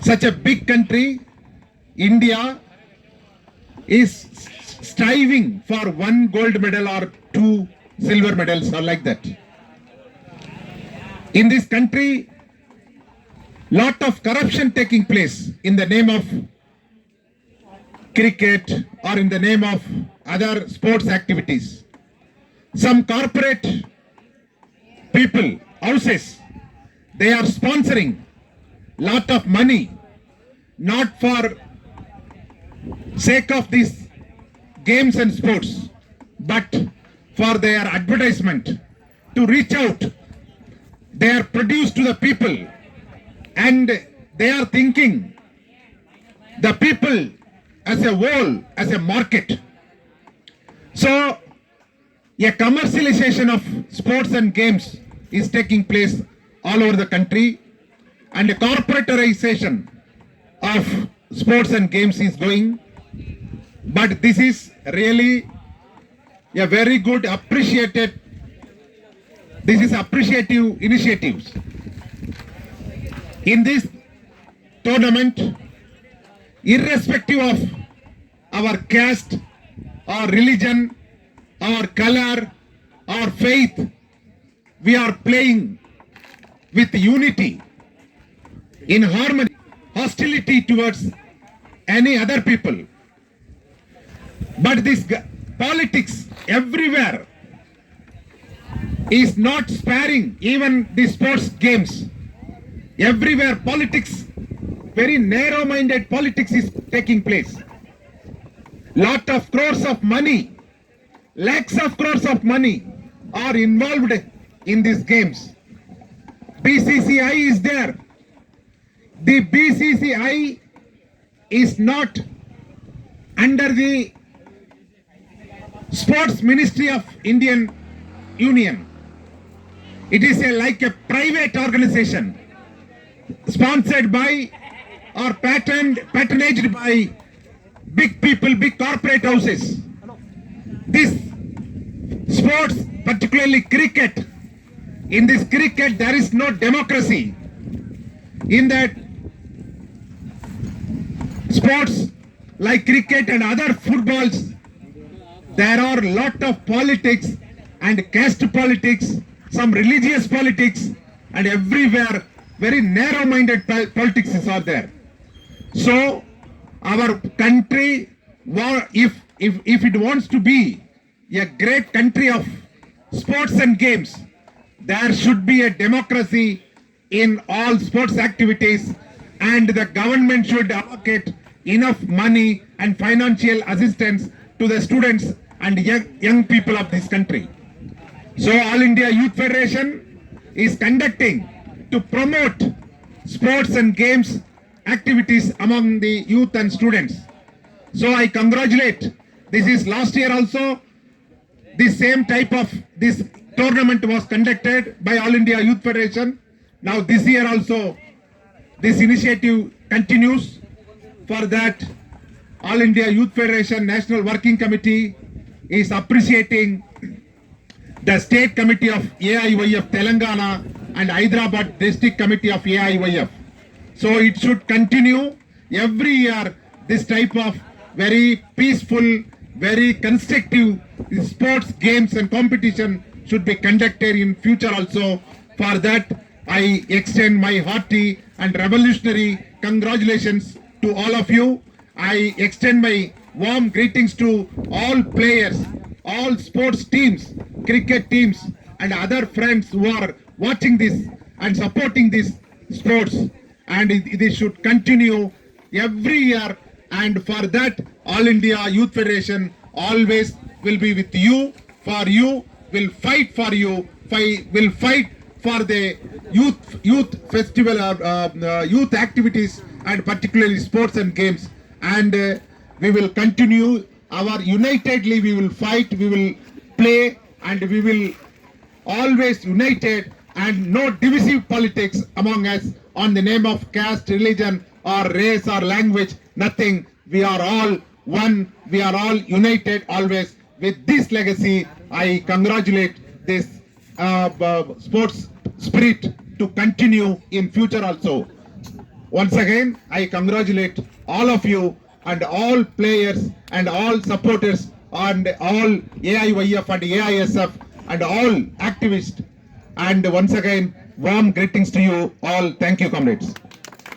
Such a big country, India, is striving for one gold medal or two silver medals or like that. In this country, lot of corruption taking place in the name of cricket or in the name of other sports activities. Some corporate people, houses, they are sponsoring lot of money, not for sake of these games and sports, but for their advertisement, to reach out. They are produced to the people and they are thinking the people as a whole, as a market. So a commercialization of sports and games is taking place all over the country, and a corporatization of sports and games is going. But this is really a very good appreciated, this is appreciative initiatives. In this tournament, irrespective of our caste, our religion, our color, our faith, we are playing with unity, in harmony, hostility towards any other people. But this politics everywhere is not sparing even the sports games. Everywhere politics, very narrow-minded politics is taking place. Lot of crores of money, lakhs of crores of money are involved in these games. BCCI is there. The BCCI is not under the Sports Ministry of Indian Union. It is like a private organization sponsored by or patronaged by big people, big corporate houses. This sports, particularly cricket, in this cricket there is no democracy. In that sports like cricket and other footballs, there are a lot of politics and caste politics, some religious politics, and everywhere very narrow-minded politics are there. So our country, if it wants to be a great country of sports and games, there should be a democracy in all sports activities, and the government should allocate enough money and financial assistance to the students and young people of this country. So All India Youth Federation is conducting to promote sports and games activities among the youth and students. So I congratulate. This is last year also, this same type of this tournament was conducted by All India Youth Federation. Now this year also this initiative continues. For that, All India Youth Federation National Working Committee is appreciating the State Committee of AIYF Telangana and Hyderabad District Committee of AIYF. So it should continue every year. This type of very peaceful, very constructive sports games and competition should be conducted in future also. For that, I extend my hearty and revolutionary congratulations to all of you. I extend my warm greetings to all players, all sports teams, cricket teams, and other friends who are watching this and supporting these sports. And this should continue every year. And for that, All India Youth Federation always will be with you, for you, will fight for you, will fight for the youth festival, youth activities, and particularly sports and games. And we will continue our unitedly, we will fight, we will play, and we will always united, and no divisive politics among us on the name of caste, religion, or race or language, nothing. We are all one, we are all united always. With this legacy, I congratulate this sports spirit to continue in future also. Once again, I congratulate all of you and all players and all supporters and all AIYF and AISF and all activists. And once again, warm greetings to you all. Thank you, comrades.